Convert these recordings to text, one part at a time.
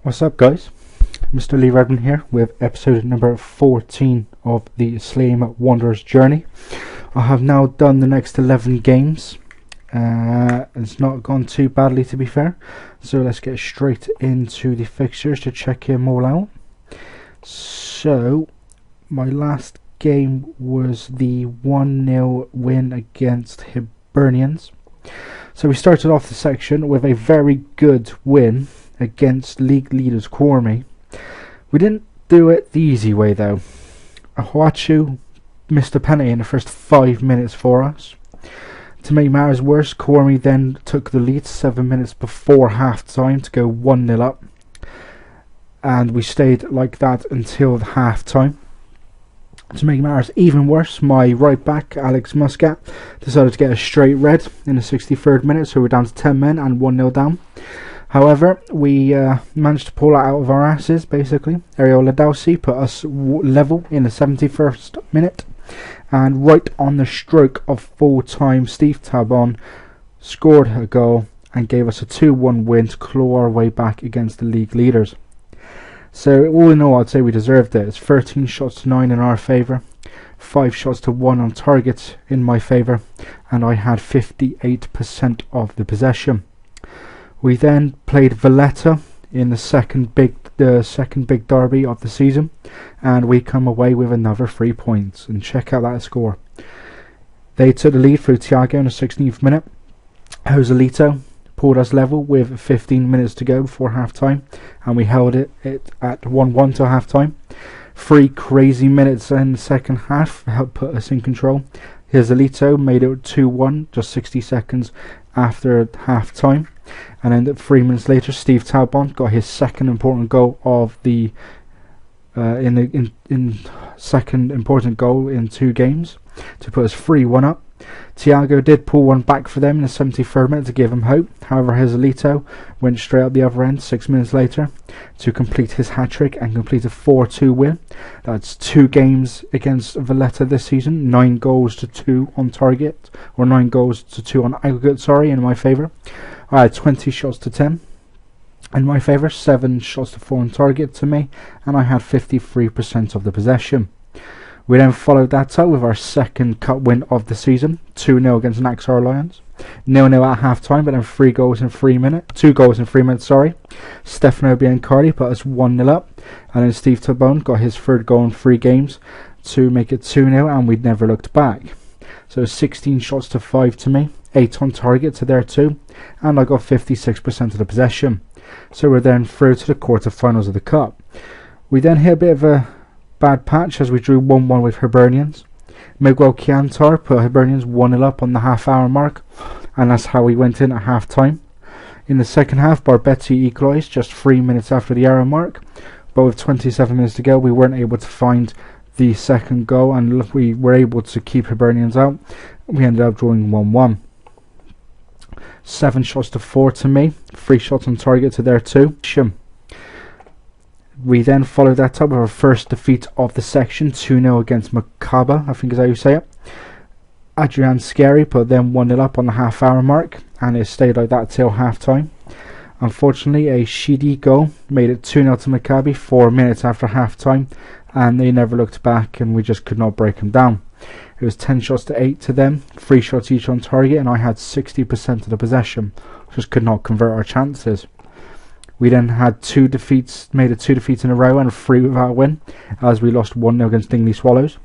What's up, guys? Mr. Lee Redmond here with episode number 14 of the Sliema Journey. I have now done the next 11 games. It's not gone too badly, to be fair. So let's get straight into the fixtures to check them all out. So my last game was the 1-0 win against Hibernians. So we started off the section with a very good win against league leaders Quarmy. We didn't do it the easy way though. Ahuachu missed a penalty in the first 5 minutes for us. To make matters worse, Quarmy then took the lead 7 minutes before half time to go 1-0 up, and we stayed like that until the half time. To make matters even worse, my right back Alex Muscat decided to get a straight red in the 63rd minute, so we're down to 10 men and 1-0 down. However, we managed to pull it out of our asses, basically. Ariel Ladowsi put us level in the 71st minute. And right on the stroke of full time, Steve Tabon scored a goal and gave us a 2-1 win to claw our way back against the league leaders. So all in all, I'd say we deserved it. It's 13 shots to 9 in our favour, 5 shots to 1 on target in my favour, and I had 58% of the possession. We then played Valletta in the second big derby of the season, and we come away with another 3 points. And check out that score. They took the lead through Thiago in the 16th minute. Joselito pulled us level with 15 minutes to go before half time, and we held it at 1-1 till half time. 3 crazy minutes in the second half helped put us in control. Joselito made it 2-1 just 60 seconds after half time. And then 3 minutes later, Steve Talbot got his second important goal of the second important goal in 2 games to put us 3-1 up. Thiago did pull one back for them in the 73rd minute to give them hope. However, Joselito went straight up the other end 6 minutes later to complete his hat-trick and complete a 4-2 win. That's 2 games against Valletta this season, 9 goals to 2 on target, or 9 goals to 2 on aggregate, in my favour. I had 20 shots to 10 in my favour, 7 shots to 4 on target to me, and I had 53% of the possession. We then followed that up with our second cup win of the season, 2-0 against Naxar Lions. 0-0 at half time, but then 2 goals in 3 minutes, Stefano Biancardi put us 1-0 up, and then Steve Tabone got his 3rd goal in 3 games to make it 2-0, and we'd never looked back. So 16 shots to 5 to me, 8 on target to their 2, and I got 56% of the possession. So we're then through to the quarterfinals of the cup. We then hit a bit of a bad patch as we drew 1-1 with Hibernians. Miguel Chiantar put Hibernians 1-0 up on the half-hour mark, and that's how we went in at half-time. In the second half, Barbetti equalised just 3 minutes after the hour mark, but with 27 minutes to go, we weren't able to find the second goal, and we were able to keep Hibernians out. We ended up drawing 1-1. 7 shots to 4 to me, 3 shots on target to their 2. We then followed that up with our first defeat of the section, 2-0 against Macaba, I think is how you say it. Adrian Scary put them 1-0 up on the half-hour mark, and it stayed like that till half-time. Unfortunately, a Shidi goal made it 2-0 to Maccabi 4 minutes after half-time, and they never looked back, and we just could not break them down. It was 10 shots to 8 to them, 3 shots each on target, and I had 60% of the possession. Just could not convert our chances. We then had 2 defeats, made it 2 defeats in a row and 3 without a win, as we lost 1-0 against Dingley Swallows.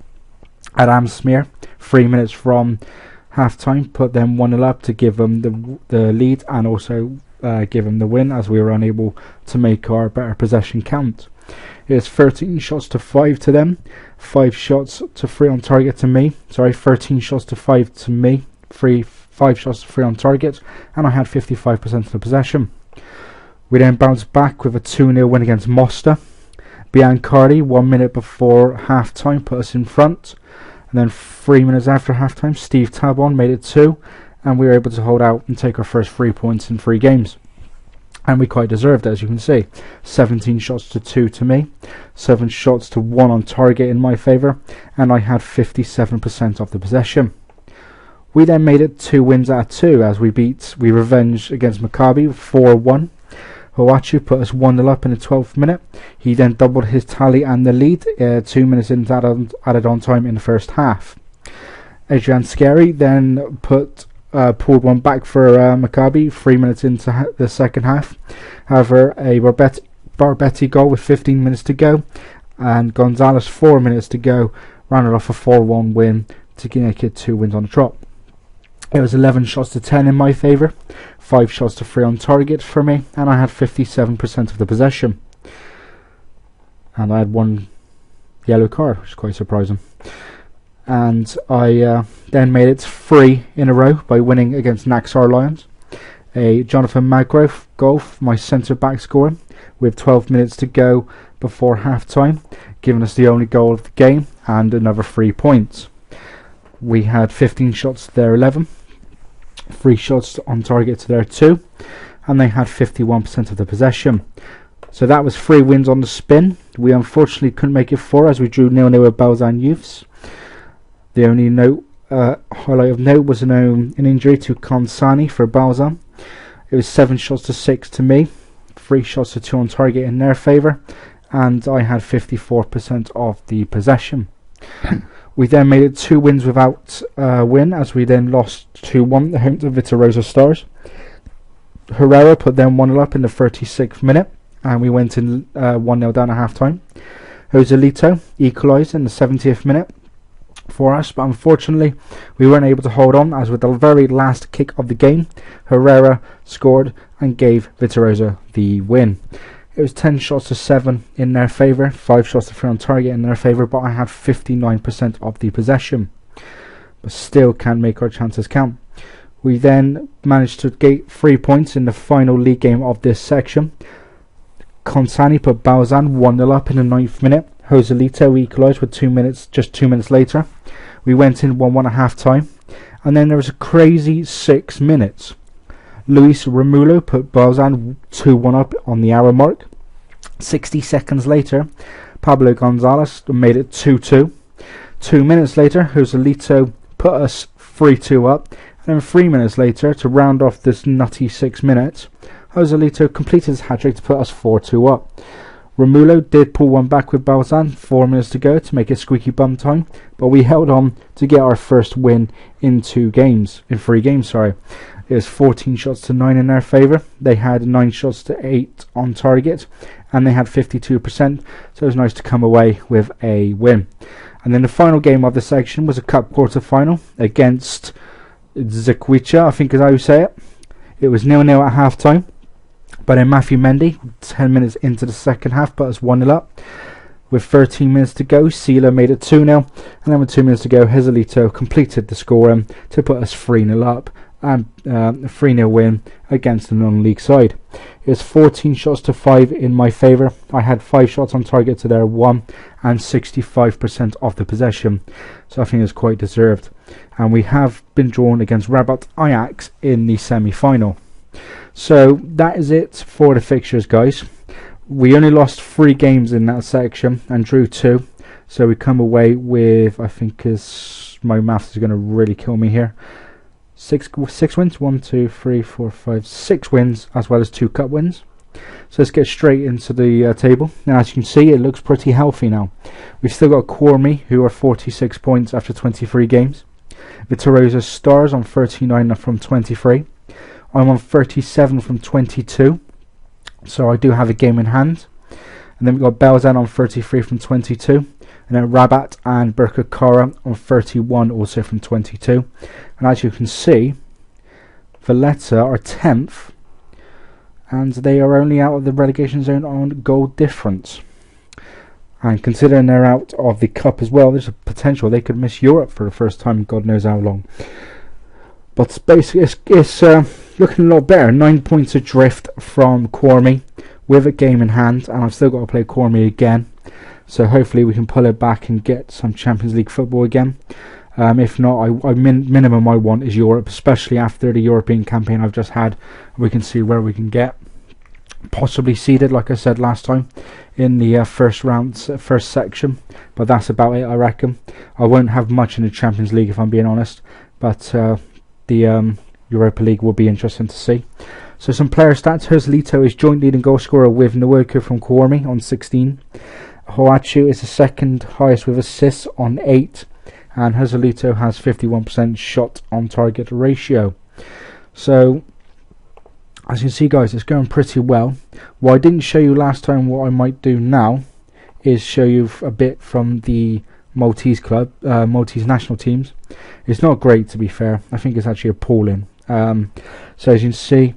Adam Smear, 3 minutes from half time, put them 1-0 up to give them the lead and also give them the win, as we were unable to make our better possession count. It was 13 shots to 5 to them, 5 shots to 3 on target to me. 13 shots to 5 to me, 5 shots to 3 on target, and I had 55% of the possession. We then bounced back with a 2-0 win against Mosta. Biancardi, 1 minute before half time, put us in front, and then 3 minutes after half time, Steve Tabon made it 2, and we were able to hold out and take our first 3 points in 3 games. And we quite deserved it, as you can see. 17 shots to 2 to me, 7 shots to 1 on target in my favour, and I had 57% of the possession. We then made it 2 wins out of 2 as we revenged against Maccabi 4-1. Hoachu put us 1-0 up in the 12th minute. He then doubled his tally and the lead 2 minutes into added on time in the first half. Adrian Scary then pulled one back for Maccabi 3 minutes into the second half. However, a Barbetti goal with 15 minutes to go and Gonzalez 4 minutes to go rounded off a 4-1 win to make it 2 wins on the trot. It was 11 shots to 10 in my favour, 5 shots to 3 on target for me, and I had 57% of the possession. And I had 1 yellow card, which is quite surprising. And I then made it 3 in a row by winning against Naxar Lions. A Jonathan Maggrove goal, my centre back scoring, with 12 minutes to go before half time, giving us the only goal of the game and another 3 points. We had 15 shots to their 11, 3 shots on target to their 2, and they had 51% of the possession. So that was 3 wins on the spin. We unfortunately couldn't make it 4 as we drew 0-0 with Balzan Youths. The only highlight of note was an injury to Konsani for Balzan. It was 7 shots to 6 to me, 3 shots to 2 on target in their favour, and I had 54% of the possession. We then made it 2 wins without win, as we then lost 2-1 the home to Vitarosa Stars. Herrera put them 1-0 up in the 36th minute, and we went in 1-0 down at half time. Joselito equalised in the 70th minute for us, but unfortunately we weren't able to hold on, as with the very last kick of the game, Herrera scored and gave Vitarosa the win. It was 10 shots to 7 in their favour, 5 shots to 3 on target in their favour, but I had 59% of the possession. But still can't make our chances count. We then managed to get 3 points in the final league game of this section. Konsani put Balzan 1-0 up in the 9th minute. Joselito equalised with 2 minutes, just 2 minutes later. We went in 1-1 at half time. And then there was a crazy 6 minutes. Luis Romulo put Balzan 2-1 up on the hour mark. 60 seconds later, Pablo Gonzalez made it 2-2. 2 minutes later, Joselito put us 3-2 up. And then 3 minutes later, to round off this nutty 6 minutes, Joselito completed his hat-trick to put us 4-2 up. Romulo did pull one back with Balzan, 4 minutes to go to make it squeaky bum time, but we held on to get our first win in 3 games. It was 14 shots to 9 in their favour. They had 9 shots to 8 on target, and they had 52%, so it was nice to come away with a win. And then the final game of the section was a cup quarter-final against Zekwicha, I think is how you say it. It was 0-0 at half-time, but then Matthew Mendy, 10 minutes into the second half, put us 1-0 up. With 13 minutes to go, Sila made it 2-0, and then with 2 minutes to go, Joselito completed the scoring to put us 3-0 up, and a 3-0 win against the non-league side. It was 14 shots to 5 in my favour. I had 5 shots on target to their 1 and 65% of the possession, so I think it was quite deserved. And we have been drawn against Rabat Ajax in the semi-final. So that is it for the fixtures, guys. We only lost 3 games in that section and drew 2, so we come away with, I think my maths is going to really kill me here, 6 wins, 1, 2, 3, 4, 5, 6 wins, as well as 2 cup wins. So let's get straight into the table. Now, as you can see, it looks pretty healthy now. We've still got Cormy, who are 46 points after 23 games. Vitarosa Stars on 39 from 23. I'm on 37 from 22, so I do have a game in hand. And then we've got Belzan on 33 from 22. And then Rabat and Birkakara on 31, also from 22. And as you can see, Valletta are 10th, and they are only out of the relegation zone on goal difference. And considering they're out of the cup as well, there's a potential they could miss Europe for the first time in God knows how long. But basically, it's looking a lot better. 9 points adrift from Cormy with a game in hand, and I've still got to play Cormy again. So hopefully we can pull it back and get some Champions League football again. If not, minimum I want is Europe, especially after the European campaign I've just had. We can see where we can get. Possibly seeded, like I said last time, in the first section. But that's about it, I reckon. I won't have much in the Champions League if I'm being honest. But the Europa League will be interesting to see. So some player stats. Joselito is joint leading goal scorer with Nwoko from Kwarmi on 16. Hoachu is the second highest with assists on 8. And Joselito has 51% shot on target ratio. So, as you can see, guys, it's going pretty well. What I didn't show you last time, what I might do now, is show you a bit from the Maltese national teams. It's not great, to be fair. I think it's actually appalling. So as you can see,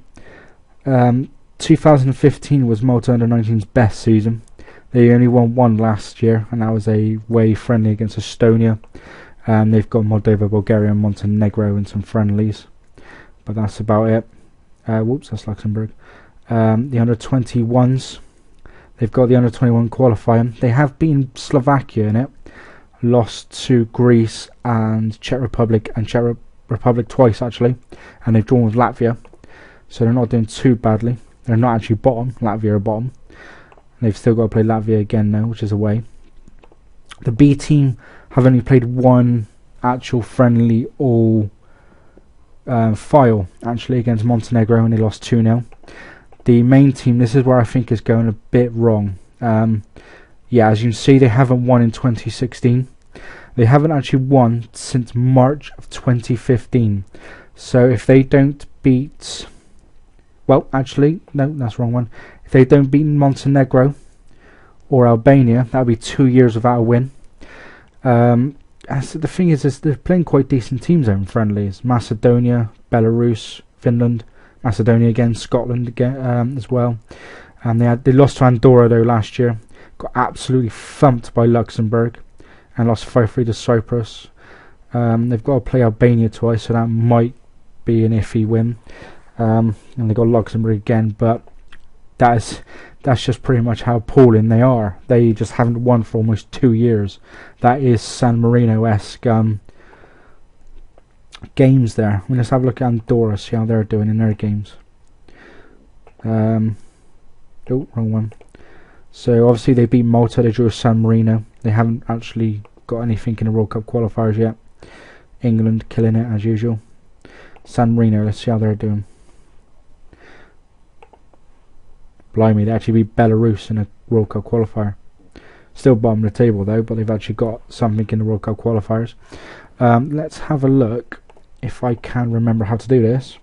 2015 was Malta under-19's best season. They only won one last year, and that was a away friendly against Estonia. They've got Moldova, Bulgaria and Montenegro in some friendlies, but that's about it. Whoops, that's Luxembourg. The under-21s, they've got the under-21 qualifying. They have beaten Slovakia in it, lost to Greece and Czech Republic twice actually, and they've drawn with Latvia, so they're not doing too badly. They're not actually bottom. Latvia are bottom. They've still got to play Latvia again now, which is away. The B team have only played one actual friendly all file actually against Montenegro, and they lost 2-0. The main team, this is where I think is going a bit wrong. Yeah, as you can see, they haven't won in 2016. They haven't actually won since March of 2015. So if they don't beat, well, actually, no, that's the wrong one. If they don't beat Montenegro or Albania, that'll be 2 years without a win. The thing is they're playing quite decent teams out in friendlies. Macedonia, Belarus, Finland, Macedonia again, Scotland again as well. And they lost to Andorra though last year. Got absolutely thumped by Luxembourg and lost 5-3 to Cyprus. They've got to play Albania twice, so that might be an iffy win. And they got Luxembourg again, but that's just pretty much how appalling they are. They just haven't won for almost 2 years. That is San Marino-esque games there. Let's have a look at Andorra, see how they're doing in their games. Oh, wrong one. So obviously they beat Malta, they drew San Marino. They haven't actually got anything in the World Cup qualifiers yet. England killing it as usual. San Marino, let's see how they're doing. Blimey, they actually beat Belarus in a World Cup qualifier. Still bottom of the table though, but they've actually got something in the World Cup qualifiers. Let's have a look if I can remember how to do this.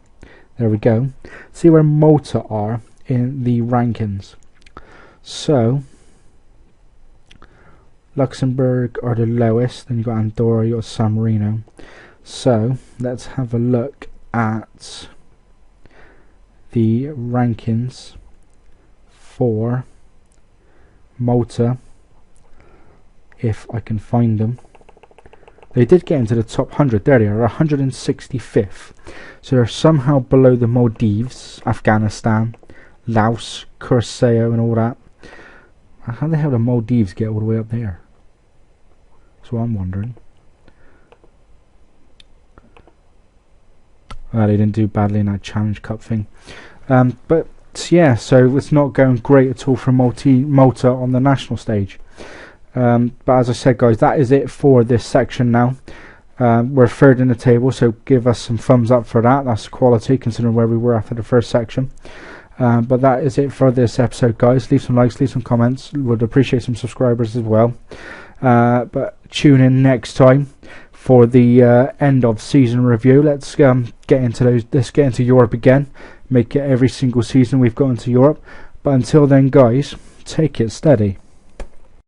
There we go. See where Malta are in the rankings. So Luxembourg are the lowest, then you've got Andorra, you've got San Marino. So let's have a look at the rankings for Malta, if I can find them. They did get into the top 100. There they are, 165th. So they're somehow below the Maldives, Afghanistan, Laos, Curacao and all that. How the hell did the Maldives get all the way up there? That's what I'm wondering. Well, they didn't do badly in that Challenge Cup thing. But yeah, so it's not going great at all for Malta on the national stage. But as I said, guys, that is it for this section now. We're third in the table, so give us some thumbs up for that. That's quality considering where we were after the first section. But that is it for this episode, guys. Leave some likes, leave some comments. Would appreciate some subscribers as well. But tune in next time for the end of season review. Let's get into Europe again. Make it every single season we've got into Europe. But until then, guys, take it steady.